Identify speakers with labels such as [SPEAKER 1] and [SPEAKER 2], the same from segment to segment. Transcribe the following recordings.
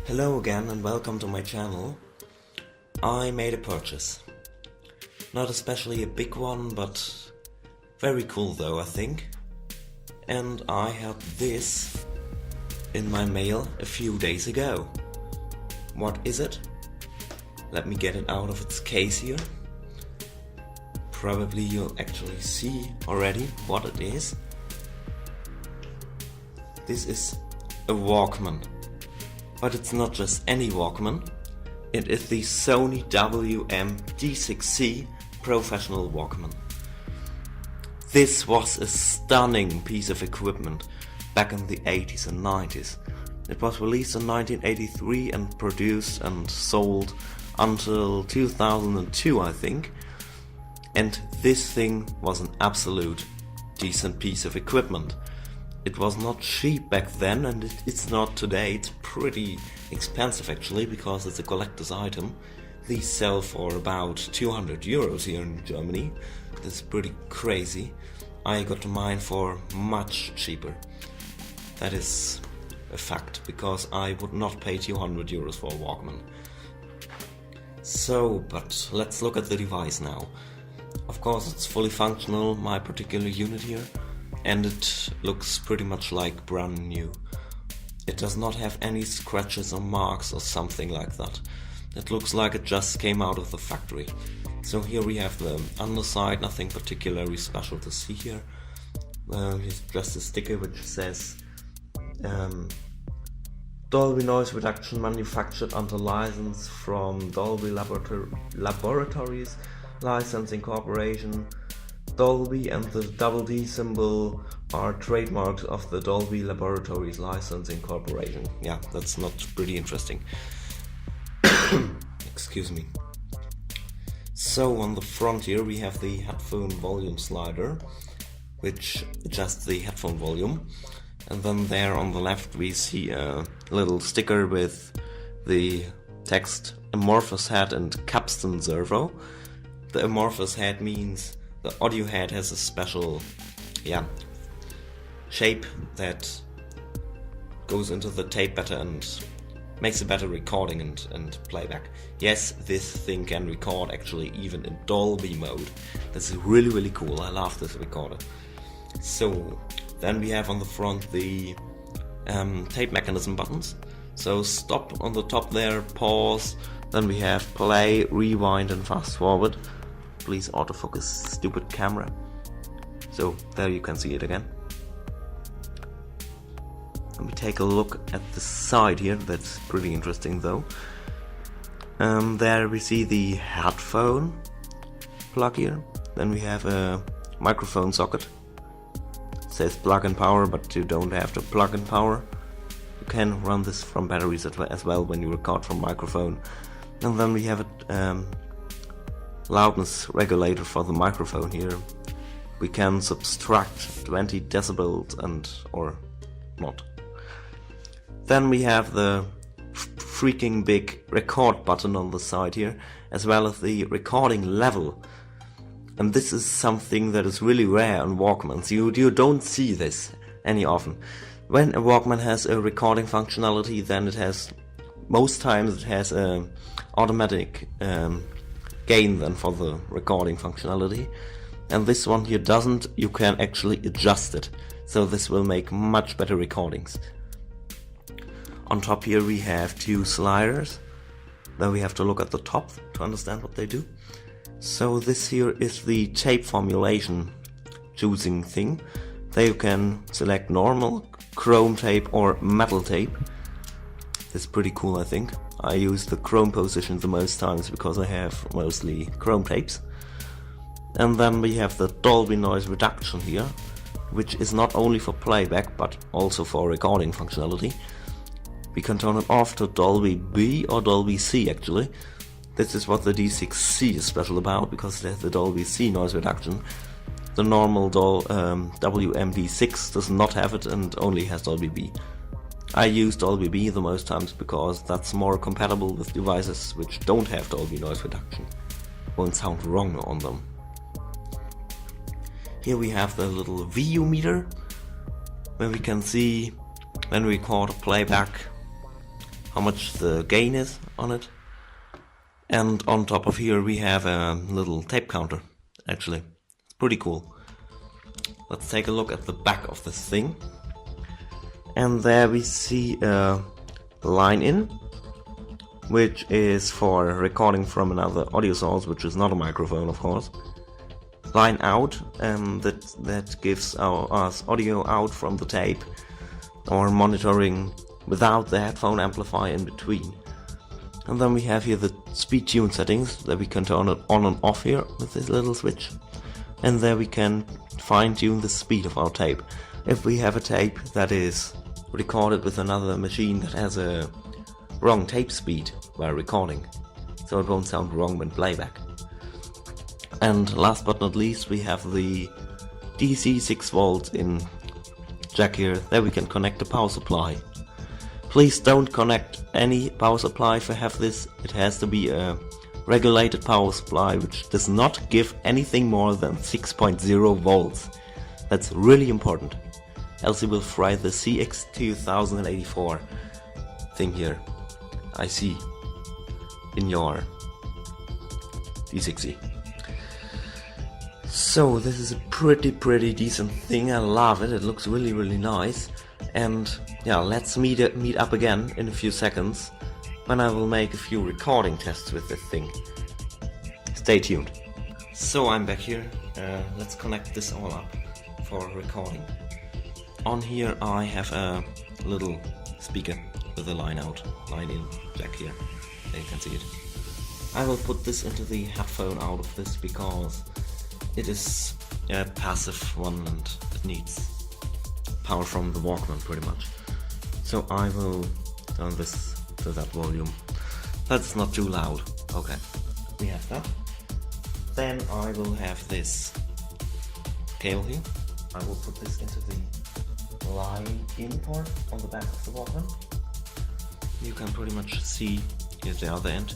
[SPEAKER 1] Hello again and welcome to my channel. I made a purchase. Not especially a big one, but very cool though, I think. And I had this in my mail a few days ago. What is it? Let me get it out of its case here. Probably you'll actually see already what it is. This is a Walkman. But it's not just any Walkman. It is the Sony WM-D6C Professional Walkman. This was a stunning piece of equipment back in the 80s and 90s. It was released in 1983 and produced and sold until 2002, I think. And this thing was an absolute decent piece of equipment. It was not cheap back then, and it's not today. It's pretty expensive actually, because it's a collector's item. These sell for about 200 euros here in Germany. That's pretty crazy. I got mine for much cheaper. That is a fact, because I would not pay 200 euros for a Walkman. So, but let's look at the device now. Of course, it's fully functional, my particular unit here. And it looks pretty much like brand new. It does not have any scratches or marks or something like that. It looks like it just came out of the factory. So here we have the underside, nothing particularly special to see here. Here's just a sticker which says Dolby Noise Reduction manufactured under license from Dolby Laboratories Licensing Corporation. Dolby and the double D symbol are trademarks of the Dolby Laboratories Licensing Corporation. Yeah, that's not pretty interesting. Excuse me. So on the front here we have the headphone volume slider, which adjusts the headphone volume. And then there on the left we see a little sticker with the text amorphous head and capstan servo. The amorphous head means the audio head has a special shape that goes into the tape better and makes a better recording and playback. Yes, this thing can record actually even in Dolby mode. That's really cool. I love this recorder. So then we have on the front the tape mechanism buttons. So stop on the top there, pause, then we have play, rewind and fast forward. Please autofocus, stupid camera. So there you can see it again. Let me take a look at the side here. That's pretty interesting though. There we see the headphone plug here. Then we have a microphone socket. It says plug and power, but you don't have to plug and power. You can run this from batteries as well when you record from microphone. And then we have a loudness regulator for the microphone here. We can subtract 20 decibels or not. Then we have the freaking big record button on the side here, as well as the recording level. And this is something that is really rare on Walkmans. You don't see this any often. When a Walkman has a recording functionality, then it has, most times it has a automatic gain then for the recording functionality, and this one here doesn't. You can actually adjust it, so this will make much better recordings. On top here we have two sliders. Then we have to look at the top to understand what they do. So this here is the tape formulation choosing thing. There you can select normal, chrome tape or metal tape. It's pretty cool, I think. I use the chrome position the most times because I have mostly chrome tapes. And then we have the Dolby Noise Reduction here, which is not only for playback but also for recording functionality. We can turn it off to Dolby B or Dolby C actually. This is what the D6C is special about, because it has the Dolby C noise reduction. The normal WM-D6 does not have it and only has Dolby B. I use Dolby B the most times because that's more compatible with devices which don't have Dolby noise reduction. Won't sound wrong on them. Here we have the little VU meter, where we can see when we record a playback how much the gain is on it. And on top of here we have a little tape counter, actually. It's pretty cool. Let's take a look at the back of this thing. And there we see a line in, which is for recording from another audio source, which is not a microphone, of course. Line out, that gives us audio out from the tape, or monitoring without the headphone amplifier in between. And then we have here the speed tune settings that we can turn it on and off here with this little switch. And there we can fine tune the speed of our tape. If we have a tape that is recorded with another machine that has a wrong tape speed while recording, so it won't sound wrong when playback. And last but not least, we have the DC 6 volts in jack here. There we can connect the power supply. Please don't connect any power supply if you have this. It has to be a regulated power supply which does not give anything more than 6.0 volts. That's really important, else you will fry the CX2084 thing here I see in your D60. So this is a pretty decent thing. I love it. It looks really nice. And yeah, let's meet up again in a few seconds when I will make a few recording tests with this thing. Stay tuned. So I'm back here. Let's connect this all up for recording. On here I have a little speaker with a line out, line in jack here. There you can see it. I will put this into the headphone out of this because it is a passive one and it needs power from the Walkman pretty much. So I will turn this to that volume. That's not too loud. Okay, we have that. Then I will have this cable here. I will put this into the line in port on the back of the Walkman. You can pretty much see here's the other end.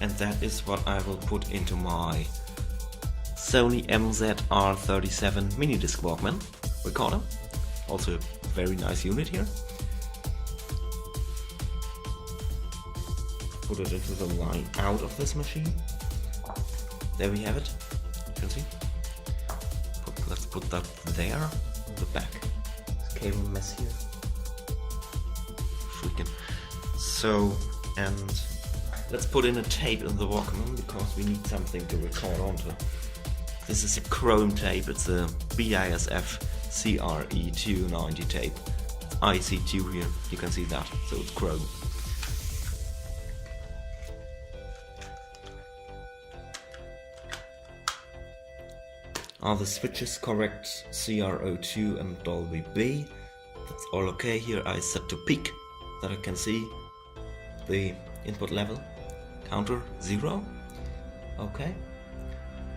[SPEAKER 1] And that is what I will put into my Sony MZ-R37 mini disc Walkman recorder. Also a very nice unit here. Put it into the line out of this machine. There we have it. You can see. Let's put that there on the back. This cable mess here. Freaking. So, and let's put in a tape in the Walkman because we need something to record onto. This is a chrome tape. It's a BASF CRE290 tape. IC2 here, you can see that, so it's chrome. Are the switches correct? CR02 and Dolby B. That's all okay here. I set to peak that I can see the input level. Counter 0. Okay.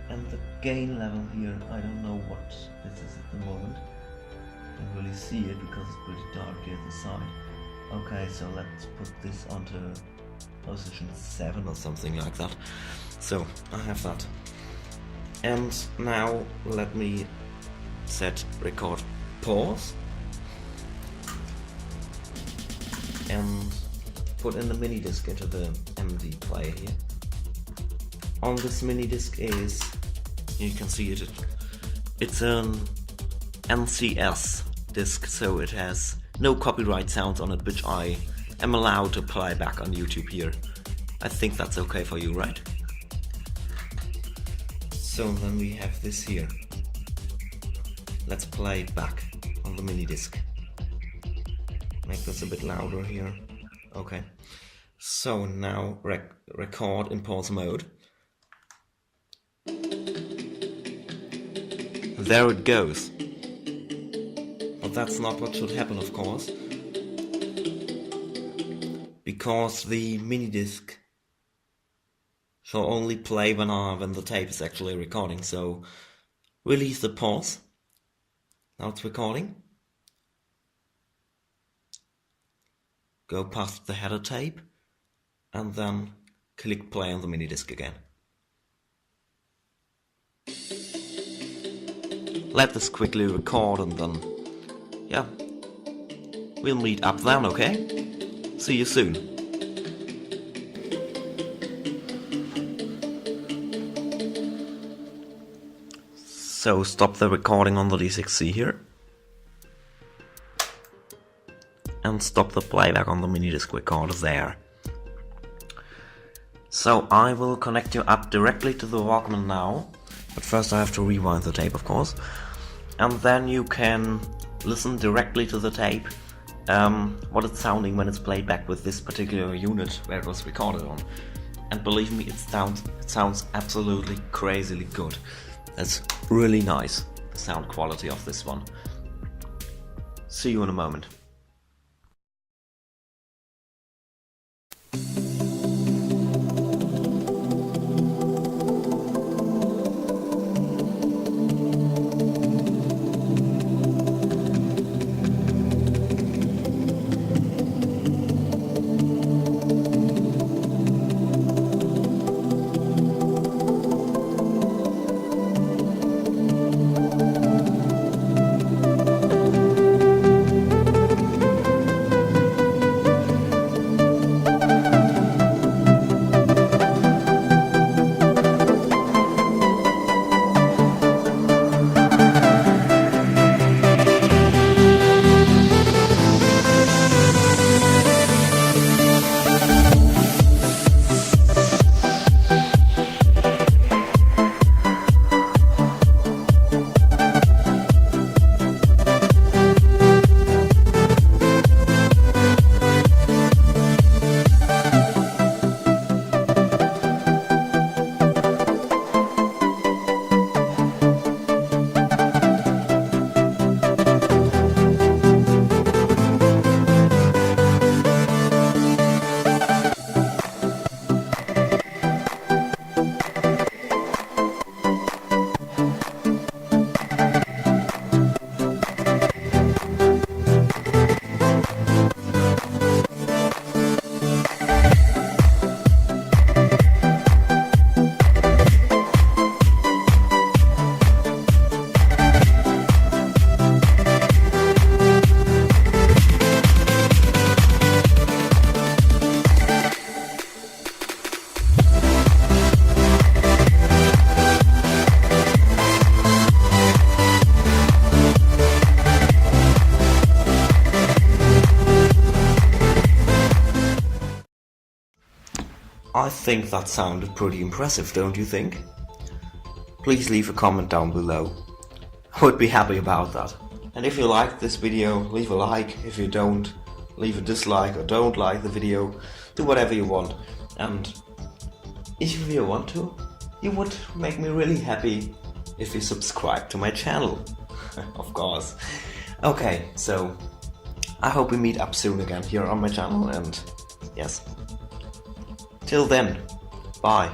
[SPEAKER 1] And the gain level here, I don't know what this is at the moment. I can't really see it because it's pretty dark here at the side. Okay, so let's put this onto position 7 or something like that. So, I have that. And now let me set record pause. And put in the mini disc into the MD player here. On this mini disc is, you can see it, it's an NCS disc, so it has no copyright sounds on it, which I am allowed to play back on YouTube here. I think that's okay for you, right? So then we have this here. Let's play it back on the mini disc. Make this a bit louder here. Okay. So now record in pause mode. There it goes. But that's not what should happen, of course. Because the mini disc shall only play when the tape is actually recording. So release the pause. Now it's recording. Go past the header tape and then click play on the mini disc again. Let this quickly record and then, yeah, we'll meet up then, okay? See you soon. So stop the recording on the D6C here. And stop the playback on the minidisc recorder there. So I will connect you up directly to the Walkman now, but first I have to rewind the tape, of course, and then you can listen directly to the tape, what it's sounding when it's played back with this particular unit where it was recorded on. And believe me, it sounds absolutely crazily good. That's really nice, the sound quality of this one. See you in a moment. I think that sounded pretty impressive, don't you think? Please leave a comment down below. I would be happy about that. And if you liked this video, leave a like. If you don't, leave a dislike or don't like the video. Do whatever you want. And if you want to, you would make me really happy if you subscribe to my channel. Of course. Okay, so I hope we meet up soon again here on my channel, and yes. Till then, bye.